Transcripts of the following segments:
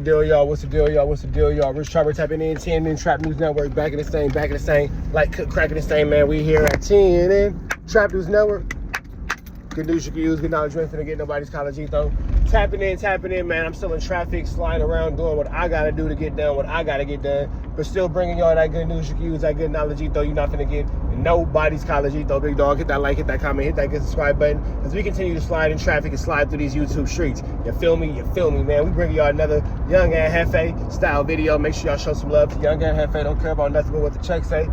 Deal, y'all. What's the deal, y'all? What's the deal, y'all? Rich Trapper tapping in, 10 in Trap News Network, back in the same, like cracking the same, man. We here at 10 in Trap News Network. Good news you can use, good knowledge. You ain't finna get nobody's college though. Tapping in, man. I'm still in traffic, sliding around, doing what I gotta do to get done, what I gotta get done, but still bringing y'all that good news you can use, that good knowledge though. You're not finna get nobody's college though, big dog. Hit that like, hit that comment, hit that good subscribe button as we continue to slide in traffic and slide through these YouTube streets. You feel me? You feel me, man? We bringing y'all another Young and Hefe style video. Make sure y'all show some love to Young and Hefe. Don't care about nothing but what the check say.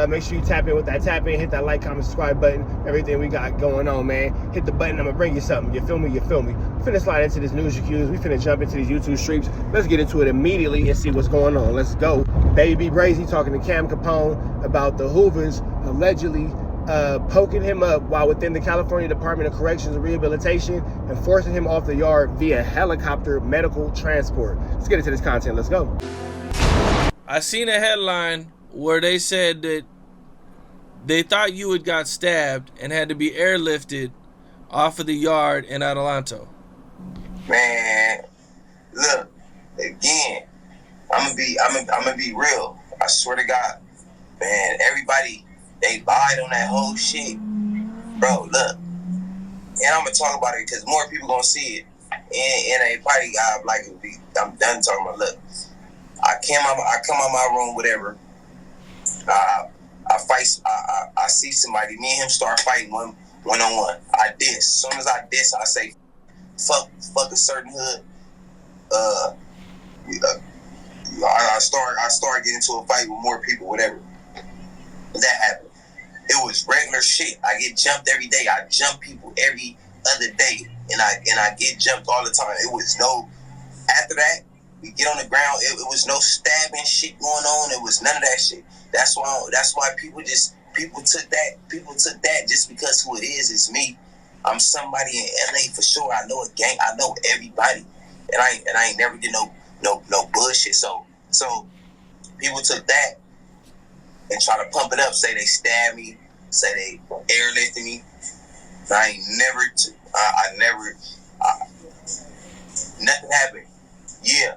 Make sure you tap in with that tap in, hit that like, comment, subscribe button, everything we got going on, man. Hit the button, I'm gonna bring you something. You feel me? You feel me? We finna slide into this news you can use. We finna jump into these YouTube streams. Let's get into it immediately and see what's going on. Let's go. Baby B Brazy talking to Cam Capone about the Hoovers allegedly poking him up while within the California Department of Corrections and Rehabilitation and forcing him off the yard via helicopter medical transport. Let's get into this content. Let's go. I seen a headline where they said that they thought you had got stabbed and had to be airlifted off of the yard in Adelanto. Man, look, again, I'm gonna be real. I swear to God, man, everybody, they lied on that whole shit. Bro, look, and I'm gonna talk about it because more people gonna see it. And a party guy, like, I'm done talking about, look, I come out my room, whatever. I fight. I see somebody. Me and him start fighting one on one. I diss. As soon as I diss, I say, "Fuck a certain hood." I start getting into a fight with more people. Whatever. That happened. It was regular shit. I get jumped every day. I jump people every other day, and I get jumped all the time. It was no. After that, we get on the ground. It was no stabbing shit going on. It was none of that shit. That's why people took that just because who it is me. I'm somebody in LA for sure. I know a gang. I know everybody, and I ain't never did no bullshit. So people took that and try to pump it up. Say they stabbed me. Say they airlifted me. I ain't never. Nothing happened. Yeah.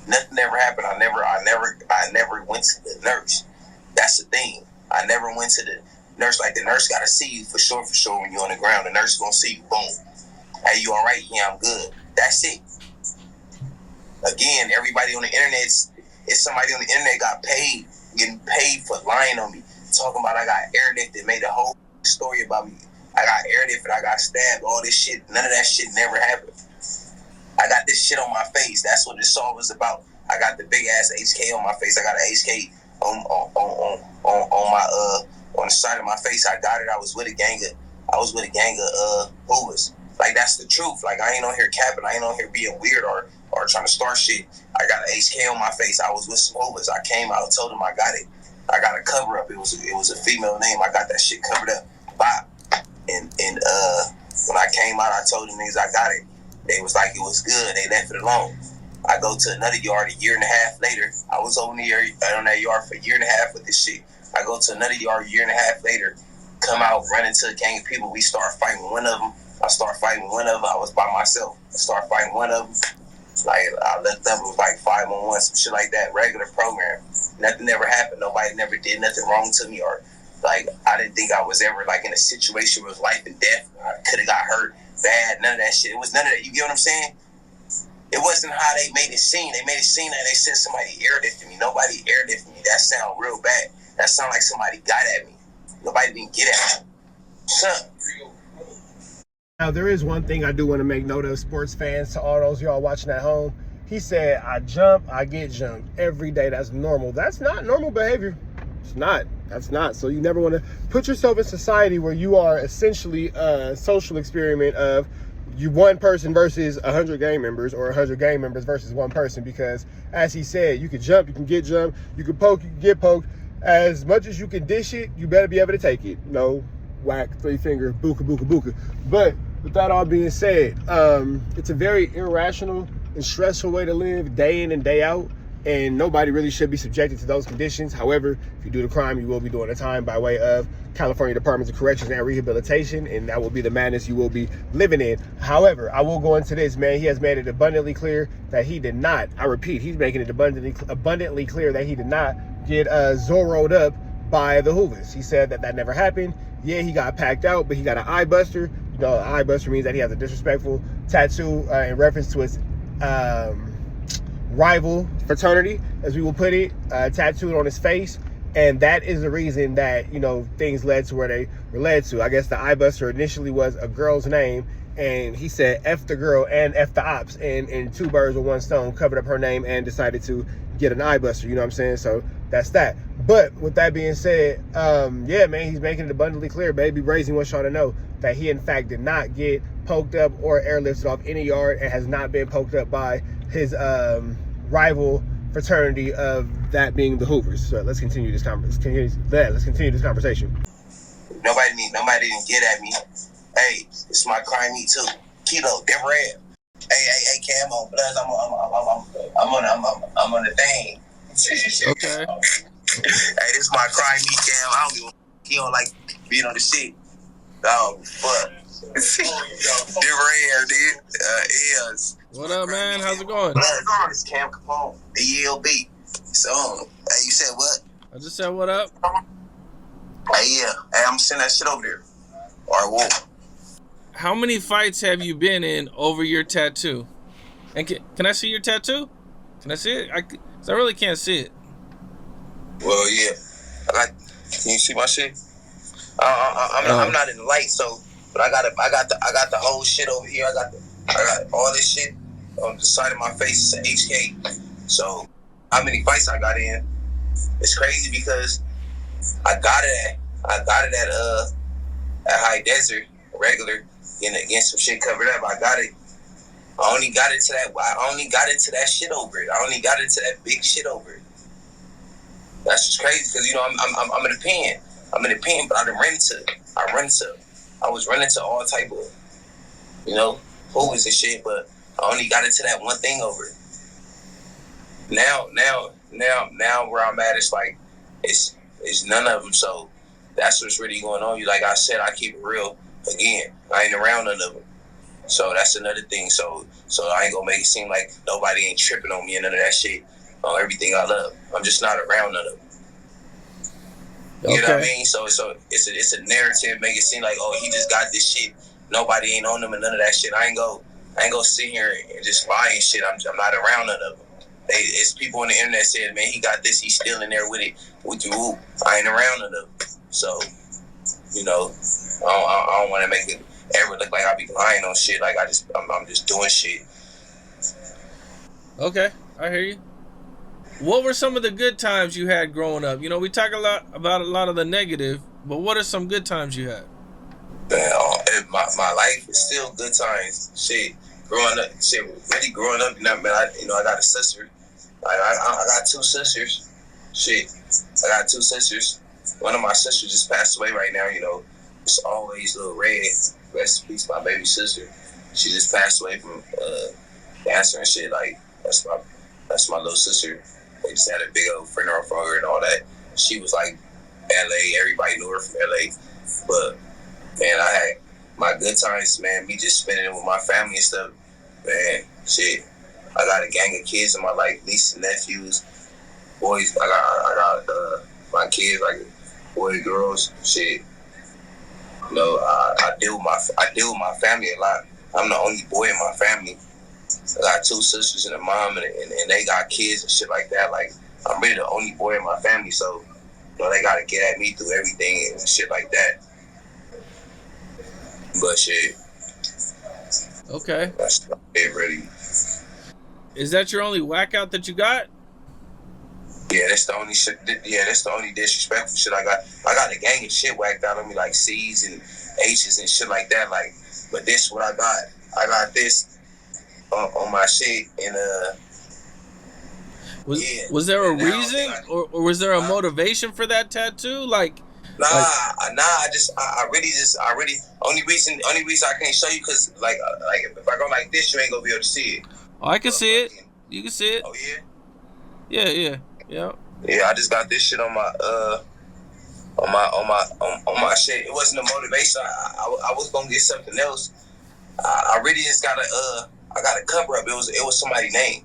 Nothing ever happened. I never went to the nurse. That's the thing. I never went to the nurse. Like, the nurse gotta see you for sure when you're on the ground. The nurse is gonna see you. Boom. Hey, you all right? Yeah, I'm good. That's it. Again, everybody on the internet, it's somebody on the internet getting paid for lying on me, talking about I got airlifted, made a whole story about me. I got airlifted, I got stabbed, all this shit. None of that shit never happened. I got this shit on my face. That's what this song was about. I got the big ass HK on my face. I got an HK on the side of my face. I got it. I was with a gang of Hoovers. Like, that's the truth. Like, I ain't on here capping. I ain't on here being weird or trying to start shit. I got an HK on my face. I was with some Hoovers. I came out, told them I got it. I got a cover up. It was a female name. I got that shit covered up. Bop. And when I came out, I told them niggas I got it. They was like, it was good. They left it alone. I go to another yard a year and a half later. I was on that yard for a year and a half with this shit. I go to another yard a year and a half later, come out, run into a gang of people. We start fighting one of them. I was by myself. I start fighting one of them. Like, I left up, it was like 5-on-1, some shit like that, regular program. Nothing ever happened. Nobody never did nothing wrong to me, or like, I didn't think I was ever like in a situation where it was life and death. I could have got hurt bad, none of that shit. It was none of that. You get what I'm saying? It wasn't how they made it seem. They made it seem that they said somebody airlifted me. Nobody airlifted me. That sound real bad. That sound like somebody got at me. Nobody didn't get at me. Son. Now, there is one thing I do want to make note of, sports fans, to all those y'all watching at home. He said, I jump, I get jumped every day. That's normal. That's not normal behavior. It's not. That's not. So you never want to put yourself in society where you are essentially a social experiment of you one person versus 100 gang members, or 100 gang members versus one person, because as he said, you can jump, you can get jumped, you can poke, you can get poked. As much as you can dish it, you better be able to take it. No whack, 3-finger, booka, booka, booka. But with that all being said, it's a very irrational and stressful way to live day in and day out. and nobody really should be subjected to those conditions. However, if you do the crime, you will be doing the time by way of California Departments of Corrections and Rehabilitation, and that will be the madness you will be living in. However, I will go into this, man. He has made it abundantly clear that he did not, I repeat, he's making it abundantly clear that he did not get Zorro'd up by the Hoovers. He said that never happened. Yeah, he got packed out, but he got an eye buster. You know, eye buster means that he has a disrespectful tattoo in reference to his rival fraternity, as we will put it, tattooed on his face. And that is the reason that, you know, things led to where they were led to. I guess the eye buster initially was a girl's name, and he said F the girl and F the ops, and two birds with one stone, covered up her name and decided to get an eye buster, you know what I'm saying? So that's that. But with that being said, yeah, man, he's making it abundantly clear. Baby Brazy wants y'all to know that he in fact did not get poked up or airlifted off any yard, and has not been poked up by his rival fraternity, of that being the Hoovers. So let's continue this conversation. Nobody didn't get at me. Hey, it's my crime meet too. Keto, different. Hey, Cam on Bloods. I'm on the thing. Okay. Hey, this is my crime meet, Cam. I don't give a he don't like being on the shit. But different hair, dude. Is. What up, man? How's it going? It's Cam Capone, the ELB. So, hey, you said what? I just said what up. Hey, yeah. Hey, I'm sending that shit over there. Or what? How many fights have you been in over your tattoo? And can I see your tattoo? Can I see it? I really can't see it. Well, yeah. Can you see my shit? I'm not in the light, so, but I got the whole shit over here. I got all this shit on the side of my face. It's an HK. So, how many fights I got in? It's crazy because I got it at High Desert, regular, getting some shit covered up. I got it. I only got it to that shit over it. I only got it to that big shit over it. That's just crazy because, you know, I'm in a pen. I'm in a pen, but I was running to all type of, you know, Hoovers and shit, but I only got into that one thing over it. Now where I'm at, it's like, it's none of them. So that's what's really going on. Like I said, I keep it real. Again, I ain't around none of them. So that's another thing. So I ain't gonna make it seem like nobody ain't tripping on me and none of that shit on everything I love. I'm just not around none of them. You know what I mean? So it's a narrative, make it seem like, oh, he just got this shit. Nobody ain't on them and none of that shit. I ain't go sit here and just lie and shit. I'm not around none of them. It's people on the internet saying, man, he got this, he's still in there with it. With you, I ain't around none of them. So, you know, I don't want to make it ever look like I be lying on shit. Like I'm just doing shit. Okay, I hear you. What were some of the good times you had growing up? You know, we talk a lot of the negative, but what are some good times you had? My life is still good times. Shit, growing up, really growing up. I got a sister. I got two sisters. Shit, I got two sisters. One of my sisters just passed away right now. You know, it's always Little Red. Rest in peace, my baby sister. She just passed away from cancer and shit. Like that's my little sister. They just had a big old funeral for her and all that. She was like LA. Everybody knew her from LA. But man, I had my good times, man. Me just spending it with my family and stuff. Man, shit. I got a gang of kids in my life, nieces and nephews, boys. I got my kids, like boys, girls. Shit. You know, I deal with my family a lot. I'm the only boy in my family. I got two sisters and a mom, and they got kids and shit like that. Like, I'm really the only boy in my family, so, you know, they gotta get at me through everything and shit like that. But shit. Okay. That's it, really. Is that your only whack out that you got? Yeah, that's the only shit. Yeah, that's the only disrespectful shit I got. I got a gang of shit whacked out on me, like C's and H's and shit like that. Like, but this what I got. I got this on my shit, and was there a reason, or was there a motivation for that tattoo? Like, I really only reason I can't show you because like if I go like this, you ain't gonna be able to see it. Oh, I can see it. You can see it. Oh yeah. Yeah. Yeah, I just got this shit on my shit. It wasn't a motivation. I was gonna get something else. I really just got a cover up. It was somebody's name.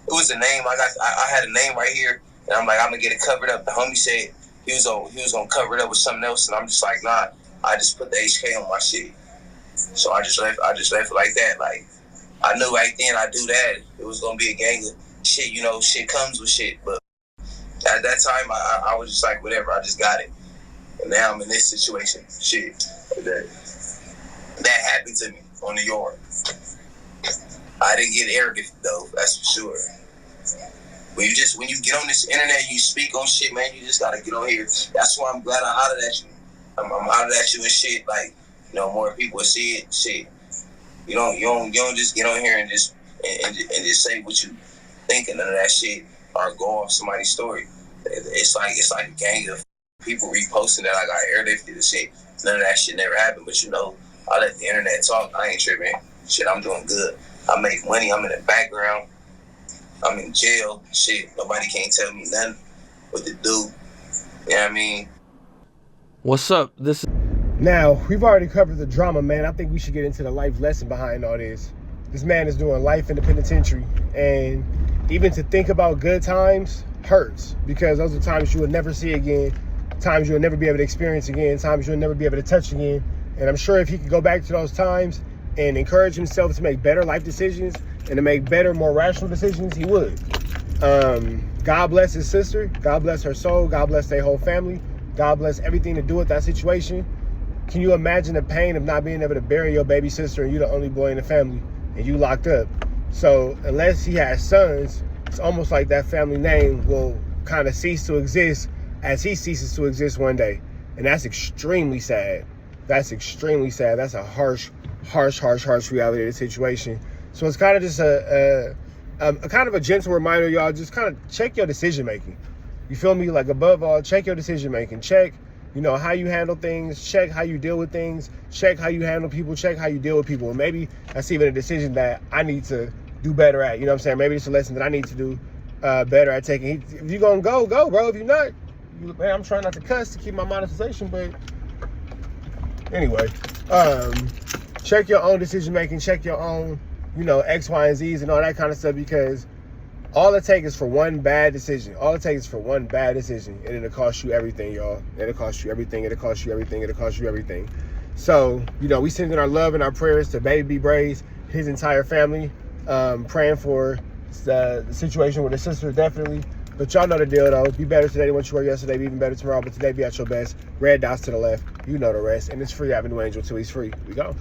It was a name. I had a name right here, and I'm like, I'm gonna get it covered up. The homie said he was gonna cover it up with something else, and I'm just like, nah. I just put the HK on my shit. So I just left it like that. Like, I knew right then I do that, it was gonna be a gang of shit. You know, shit comes with shit. But at that time, I was just like, whatever. I just got it, and now I'm in this situation. Shit, that happened to me on the yard. I didn't get arrogant though, that's for sure. When you get on this internet, you speak on shit, man. You just gotta get on here. That's why I'm glad I hollered at you. I'm hollered at you and shit. Like, you know, more people see it. Shit, you don't just get on here and just say what you thinking. None of that shit or go off somebody's story. It's like a gang of people reposting that I got airlifted and shit. None of that shit never happened. But you know, I let the internet talk. I ain't tripping. Shit, I'm doing good. I make money. I'm in the background. I'm in jail. Shit, nobody can't tell me nothing what to do. You know what I mean? What's up? Now, we've already covered the drama, man. I think we should get into the life lesson behind all this. This man is doing life in the penitentiary, and even to think about good times hurts, because those are times you will never see again, times you'll never be able to experience again, times you'll never be able to touch again. And I'm sure if he could go back to those times and encourage himself to make better life decisions and to make better, more rational decisions, he would. God bless his sister. God bless her soul. God bless their whole family. God bless everything to do with that situation. Can you imagine the pain of not being able to bury your baby sister and you're the only boy in the family and you locked up? So unless he has sons, it's almost like that family name will kind of cease to exist as he ceases to exist one day. And that's extremely sad. That's extremely sad. That's a harsh reality of the situation. So it's kind of just a kind of a gentle reminder, y'all. Just kind of check your decision making. You feel me? Like, above all, check your decision making. Check, you know, how you handle things. Check how you deal with things. Check how you handle people. Check how you deal with people. And maybe that's even a decision that I need to do better at. You know what I'm saying? Maybe it's a lesson that I need to do better at taking. If you're gonna go, bro. If you're not, man, I'm trying not to cuss to keep my monetization, but anyway, check your own decision making, check your own, you know, X, Y, and Z's and all that kind of stuff, because all it takes is for one bad decision. All it takes is for one bad decision, and it'll cost you everything, y'all. It'll cost you everything. It'll cost you everything. It'll cost you everything. So, you know, we sending our love and our prayers to Baby B Brazy, his entire family, praying for the situation with his sister, definitely. But y'all know the deal, though. Be better today than what you were yesterday. Be even better tomorrow. But today, be at your best. Red dots to the left. You know the rest. And it's free Avenue Angel till he's free. We go.